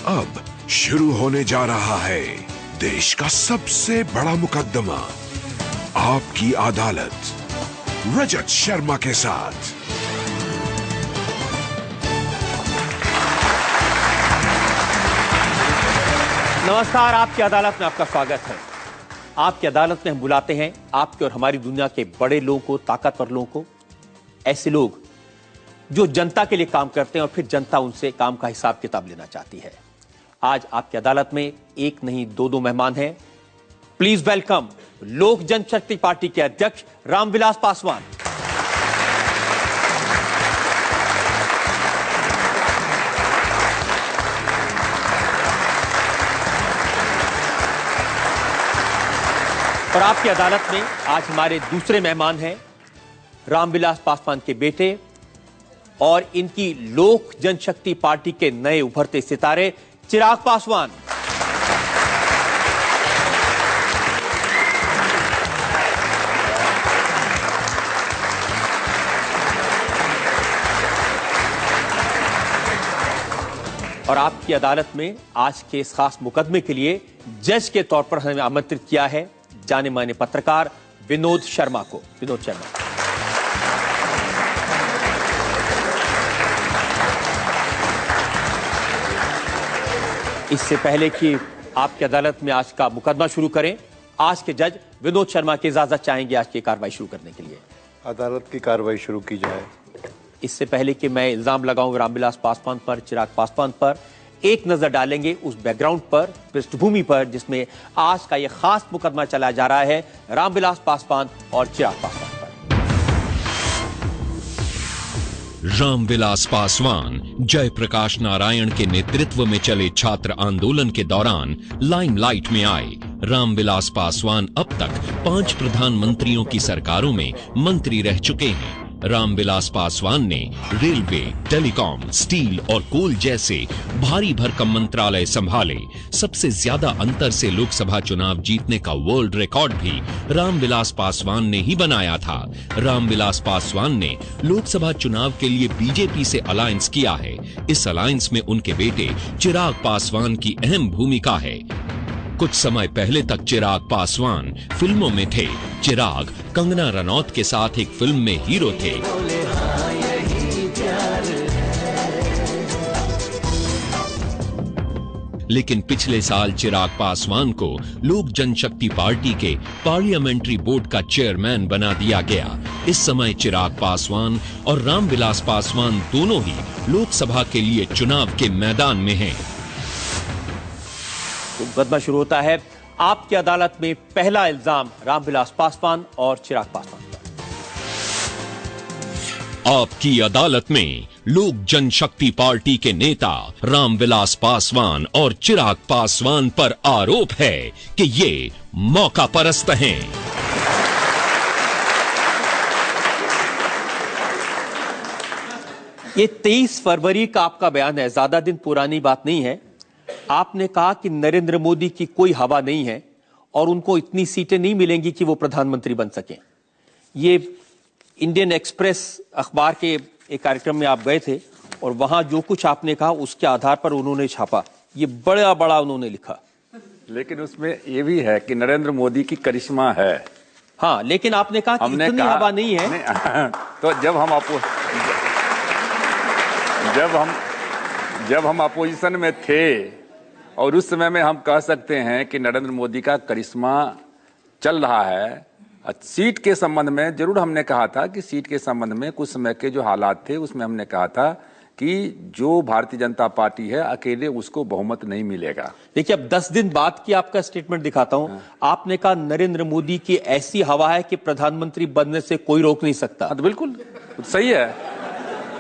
अब शुरू होने जा रहा है देश का सबसे बड़ा मुकदमा, आपकी अदालत, रजत शर्मा के साथ। नमस्कार, आपकी अदालत में आपका स्वागत है। आपकी अदालत में हम बुलाते हैं आपके और हमारी दुनिया के बड़े लोगों को, ताकतवर लोगों को, ऐसे लोग जो जनता के लिए काम करते हैं और फिर जनता उनसे काम का हिसाब किताब लेना चाहती है। आज आपकी अदालत में एक नहीं दो मेहमान हैं। प्लीज वेलकम लोक जनशक्ति पार्टी के अध्यक्ष रामविलास पासवान, और आपकी अदालत में आज हमारे दूसरे मेहमान हैं रामविलास पासवान के बेटे और इनकी लोक जनशक्ति पार्टी के नए उभरते सितारे चिराग पासवान। और आपकी अदालत में आज के इस खास मुकदमे के लिए जज के तौर पर हमें आमंत्रित किया है जाने माने पत्रकार विनोद शर्मा को। विनोद शर्मा, इससे पहले कि आपकी अदालत में आज का मुकदमा शुरू करें, आज के जज विनोद शर्मा की इजाजत चाहेंगे आज की कार्रवाई शुरू करने के लिए। अदालत की कार्रवाई शुरू की जाए। इससे पहले कि मैं इल्जाम लगाऊं रामविलास पासवान पर, चिराग पासवान पर, एक नजर डालेंगे उस बैकग्राउंड पर, पृष्ठभूमि पर जिसमें आज का यह खास मुकदमा चलाया जा रहा है रामविलास पासवान और चिराग पासवान पर। रामविलास पासवान जयप्रकाश नारायण के नेतृत्व में चले छात्र आंदोलन के दौरान लाइमलाइट में आए। रामविलास पासवान अब तक 5 प्रधानमंत्रियों की सरकारों में मंत्री रह चुके हैं। रामविलास पासवान ने रेलवे, टेलीकॉम, स्टील और कोल जैसे भारी भरकम मंत्रालय संभाले। सबसे ज्यादा अंतर से लोकसभा चुनाव जीतने का वर्ल्ड रिकॉर्ड भी रामविलास पासवान ने ही बनाया था। रामविलास पासवान ने लोकसभा चुनाव के लिए बीजेपी से अलायंस किया है। इस अलायंस में उनके बेटे चिराग पासवान की अहम भूमिका है। कुछ समय पहले तक चिराग पासवान फिल्मों में थे। चिराग कंगना रनौत के साथ एक फिल्म में हीरो थे। लेकिन पिछले साल चिराग पासवान को लोक जनशक्ति पार्टी के पार्लियामेंट्री बोर्ड का चेयरमैन बना दिया गया। इस समय चिराग पासवान और रामविलास पासवान दोनों ही लोकसभा के लिए चुनाव के मैदान में हैं। मुकदमा शुरू होता है। आपकी अदालत में पहला इल्जाम रामविलास पासवान और चिराग पासवान पर। आपकी अदालत में लोक जनशक्ति पार्टी के नेता रामविलास पासवान और चिराग पासवान पर आरोप है कि ये मौका परस्त हैं। ये 23 फरवरी का आपका बयान है, ज्यादा दिन पुरानी बात नहीं है। आपने कहा कि नरेंद्र मोदी की कोई हवा नहीं है और उनको इतनी सीटें नहीं मिलेंगी कि वो प्रधानमंत्री बन सकें। ये इंडियन एक्सप्रेस अखबार के एक कार्यक्रम में आप गए थे और वहां जो कुछ आपने कहा उसके आधार पर उन्होंने छापा। ये बड़ा बड़ा उन्होंने लिखा, लेकिन उसमें ये भी है कि नरेंद्र मोदी की करिश्मा है। हाँ, लेकिन आपने कहा कि इतनी हवा नहीं है। तो जब हम अपोजिशन में थे और उस समय में हम कह सकते हैं कि नरेंद्र मोदी का करिश्मा चल रहा है। सीट के संबंध में जरूर हमने कहा था कि सीट के संबंध में कुछ समय के जो हालात थे उसमें हमने कहा था कि जो भारतीय जनता पार्टी है अकेले उसको बहुमत नहीं मिलेगा। देखिए, अब 10 दिन बाद की आपका स्टेटमेंट दिखाता हूं। आपने कहा नरेंद्र मोदी की ऐसी हवा है कि प्रधानमंत्री बनने से कोई रोक नहीं सकता। तो बिल्कुल सही है।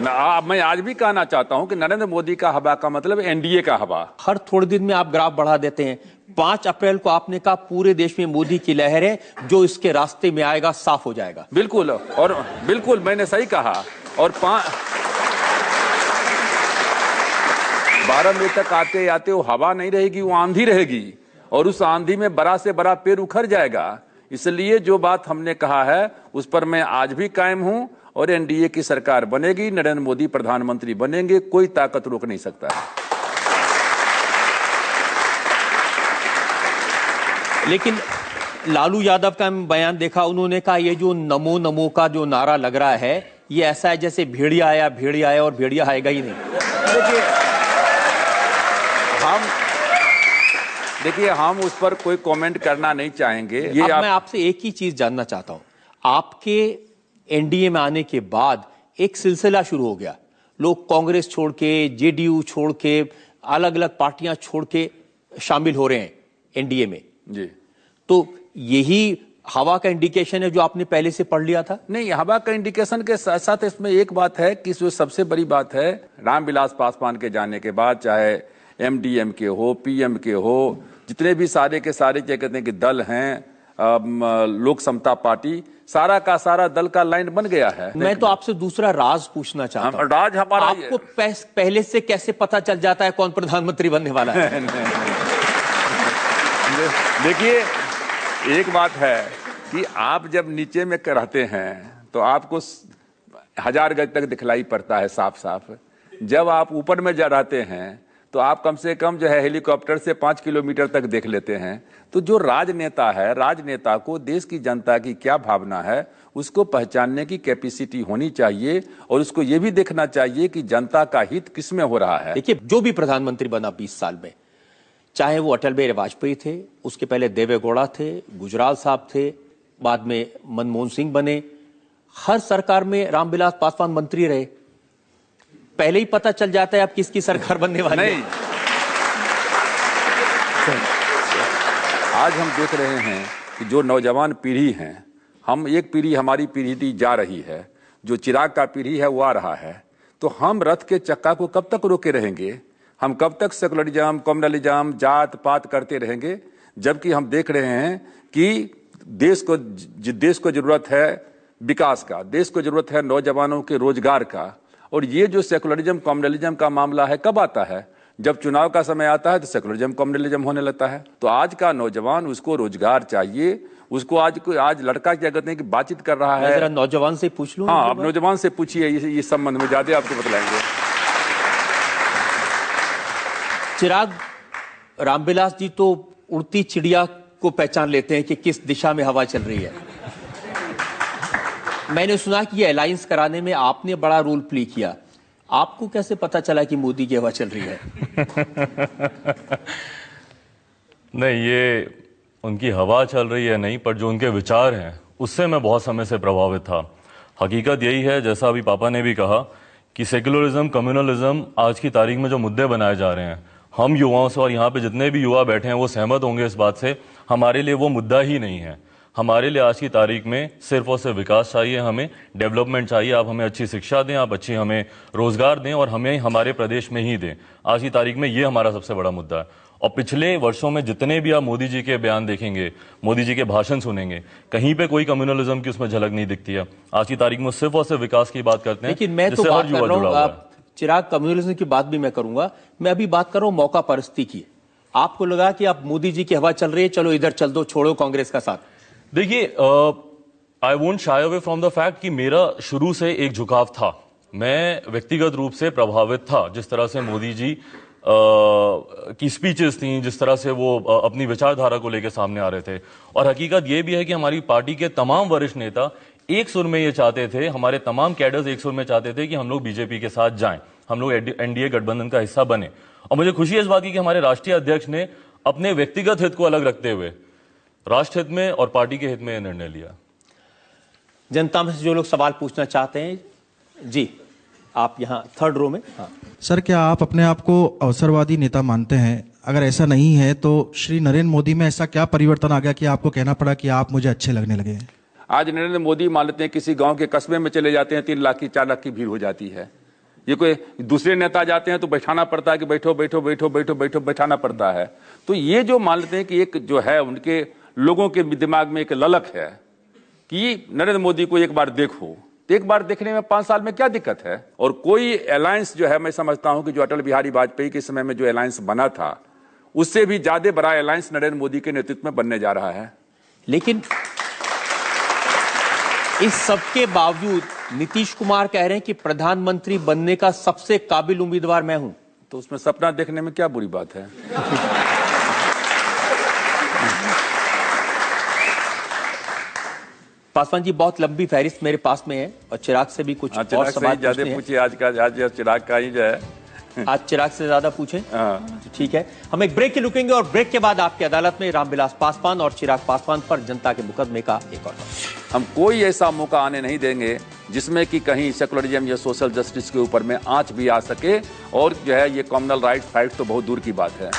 मैं आज भी कहना चाहता हूं कि नरेंद्र मोदी का हवा का मतलब एनडीए का हवा। हर थोड़े दिन में आप ग्राफ बढ़ा देते हैं। 5 अप्रैल को आपने कहा पूरे देश में मोदी की लहर है, जो इसके रास्ते में आएगा साफ हो जाएगा। बिल्कुल, और बिल्कुल मैंने सही कहा। और 12 मई तक आते आते वो हवा नहीं रहेगी, वो आंधी रहेगी और उस आंधी में बड़ा से बड़ा पेड़ उखड़ जाएगा। इसलिए जो बात हमने कहा है उस पर मैं आज भी कायम हूं और एनडीए की सरकार बनेगी, नरेंद्र मोदी प्रधानमंत्री बनेंगे, कोई ताकत रोक नहीं सकता है। लेकिन लालू यादव का बयान देखा, उन्होंने कहा ये जो नमो नमो का जो नारा लग रहा है ये ऐसा है जैसे भेड़िया आया और भेड़िया आएगा ही नहीं। देखिए हम उस पर कोई कमेंट करना नहीं चाहेंगे। मैं आपसे एक ही चीज जानना चाहता हूं, आपके एनडीए में आने के बाद एक सिलसिला शुरू हो गया, लोग कांग्रेस छोड़ के, जेडीयू छोड़ के, अलग अलग पार्टियां छोड़ के शामिल हो रहे हैं एनडीए में जी। तो यही हवा का इंडिकेशन है जो आपने पहले से पढ़ लिया था? नहीं, हवा का इंडिकेशन के साथ साथ इसमें एक बात है कि जो सबसे बड़ी बात है, रामविलास पासवान के जाने के बाद चाहे एमडीएम के हो, पीएम के हो, जितने भी सारे के सारे क्या कहते हैं कि दल हैं, लोक समता पार्टी, सारा का सारा दल का लाइन बन गया है। मैं तो आपसे दूसरा राज पूछना चाहता हूं। राज हमारा आपको पहले से कैसे पता चल जाता है कौन प्रधानमंत्री बनने वाला है? देखिए एक बात है कि आप जब नीचे में रहते हैं तो आपको 1000 गज तक दिखलाई पड़ता है साफ साफ। जब आप ऊपर में जा रहते हैं तो आप कम से कम जो है हेलीकॉप्टर से 5 किलोमीटर तक देख लेते हैं। तो जो राजनेता है, राजनेता को देश की जनता की क्या भावना है उसको पहचानने की कैपेसिटी होनी चाहिए और उसको ये भी देखना चाहिए कि जनता का हित किसमें हो रहा है। देखिए जो भी प्रधानमंत्री बना 20 साल में, चाहे वो अटल बिहारी वाजपेयी थे, उसके पहले देवे गौड़ा थे, गुजराल साहब थे, बाद में मनमोहन सिंह बने, हर सरकार में रामविलास पासवान मंत्री रहे। पहले ही पता चल जाता है आप किसकी सरकार बनने वाली है। आज हम देख रहे हैं कि जो नौजवान पीढ़ी है, हम एक पीढ़ी, हमारी पीढ़ी जा रही है, जो चिराग का पीढ़ी है वो आ रहा है, तो हम रथ के चक्का को कब तक रोके रहेंगे? हम कब तक सेकुलरिज्म, कम्युनलिज्म, जात पात करते रहेंगे? जबकि हम देख रहे हैं कि देश को जरूरत है विकास का, देश को जरूरत है नौजवानों के रोजगार का। और ये जो सेकुलरिज्म कम्युनलिज्म का मामला है कब आता है? जब चुनाव का समय आता है तो सेकुलरिज्म कम्युनलिज्म होने लगता है। तो आज का नौजवान, उसको रोजगार चाहिए, उसको आज लड़का क्या कहते हैं कि बातचीत कर रहा है। जरा नौजवान से पूछ लूं। हाँ, आप नौजवान से पूछिए इस संबंध में, ज्यादा आपको बतलाएंगे। चिराग, रामविलास जी तो उड़ती चिड़िया को पहचान लेते हैं कि किस दिशा में हवा चल रही है। मैंने सुना कि ये अलायंस कराने में आपने बड़ा रोल प्ले किया, आपको कैसे पता चला कि मोदी की हवा चल रही है? नहीं, ये उनकी हवा चल रही है नहीं, पर जो उनके विचार हैं उससे मैं बहुत समय से प्रभावित था। हकीकत यही है, जैसा अभी पापा ने भी कहा, कि सेकुलरिज्म, कम्युनलिज्म आज की तारीख में जो मुद्दे बनाए जा रहे हैं, हम युवाओं से और यहाँ पे जितने भी युवा बैठे हैं वो सहमत होंगे इस बात से, हमारे लिए वो मुद्दा ही नहीं है। हमारे लिए आज की तारीख में सिर्फ और सिर्फ विकास चाहिए, हमें डेवलपमेंट चाहिए। आप हमें अच्छी शिक्षा दें, आप अच्छी हमें रोजगार दें और हमें हमारे प्रदेश में ही दें। आज की तारीख में ये हमारा सबसे बड़ा मुद्दा है। और पिछले वर्षों में जितने भी आप मोदी जी के बयान देखेंगे, मोदी जी के भाषण सुनेंगे, कहीं पे कोई कम्युनलिज्म की उसमें झलक नहीं दिखती है। आज की तारीख में सिर्फ और सिर्फ विकास की बात करते हैं। लेकिन मैं तो बात कर रहा हूं, चिराग, कम्युनलिज्म की बात भी मैं करूंगा, मैं अभी बात कर रहा हूं मौका परस्ती की। आपको लगा कि आप मोदी जी की हवा चल रही है, चलो इधर चल दो, छोड़ो कांग्रेस का साथ। देखिए, I won't shy away from the fact कि मेरा शुरू से एक झुकाव था। मैं व्यक्तिगत रूप से प्रभावित था जिस तरह से मोदी जी की स्पीचेस थी, जिस तरह से वो अपनी विचारधारा को लेकर सामने आ रहे थे। और हकीकत ये भी है कि हमारी पार्टी के तमाम वरिष्ठ नेता एक सुर में ये चाहते थे, हमारे तमाम कैडर्स एक सुर में चाहते थे कि हम लोग बीजेपी के साथ जाएं, हम लोग एनडीए गठबंधन का हिस्सा बने। और मुझे खुशी है इस बात की कि हमारे राष्ट्रीय अध्यक्ष ने अपने व्यक्तिगत हित को अलग रखते हुए राष्ट्र हित में और पार्टी के हित में यह निर्णय लिया। जनता में से जो लोग सवाल पूछना चाहते हैं, जी आप यहाँ 3rd रो में। हाँ सर, क्या आप अपने आप को अवसरवादी नेता मानते हैं? अगर ऐसा नहीं है तो श्री नरेंद्र मोदी में ऐसा क्या परिवर्तन आ गया कि आपको कहना पड़ा कि आप मुझे अच्छे लगने लगे हैं? आज नरेंद्र मोदी मान लेते हैं किसी गांव के कस्बे में चले जाते हैं, 3 लाख की 4 लाख की भीड़ हो जाती है। ये कोई दूसरे नेता जाते हैं तो बैठाना पड़ता है कि बैठो बैठो बैठो बैठो बैठो बैठाना पड़ता है। तो ये जो मान लेते हैं कि एक जो है उनके लोगों के दिमाग में एक ललक है कि नरेंद्र मोदी को एक बार देखो, तो एक बार देखने में 5 साल में क्या दिक्कत है? और कोई अलायंस जो है, मैं समझता हूं कि जो अटल बिहारी वाजपेयी के समय में जो अलायंस बना था, उससे भी ज्यादा बड़ा अलायंस नरेंद्र मोदी के नेतृत्व में बनने जा रहा है। लेकिन इस सबके बावजूद नीतीश कुमार कह रहे हैं कि प्रधानमंत्री बनने का सबसे काबिल उम्मीदवार मैं हूं। तो उसमें सपना देखने में क्या बुरी बात है? पासवान जी, बहुत लंबी फहरिस्त मेरे पास में है और चिराग से भी कुछ और सवाल ज्यादा पूछिए। आज चिराग का ही जो है, आज चिराग से ज्यादा पूछें। ठीक है, हम एक ब्रेक के रुकेंगे और ब्रेक के बाद आपकी अदालत में रामविलास पासवान और चिराग पासवान पर जनता के मुकदमे का एक और हम कोई ऐसा मौका आने नहीं देंगे जिसमें कि कहीं सेकुलरिज्म या सोशल जस्टिस के ऊपर में आंच भी आ सके, और जो है ये कॉमनल राइट्स फाइट तो बहुत दूर की बात है।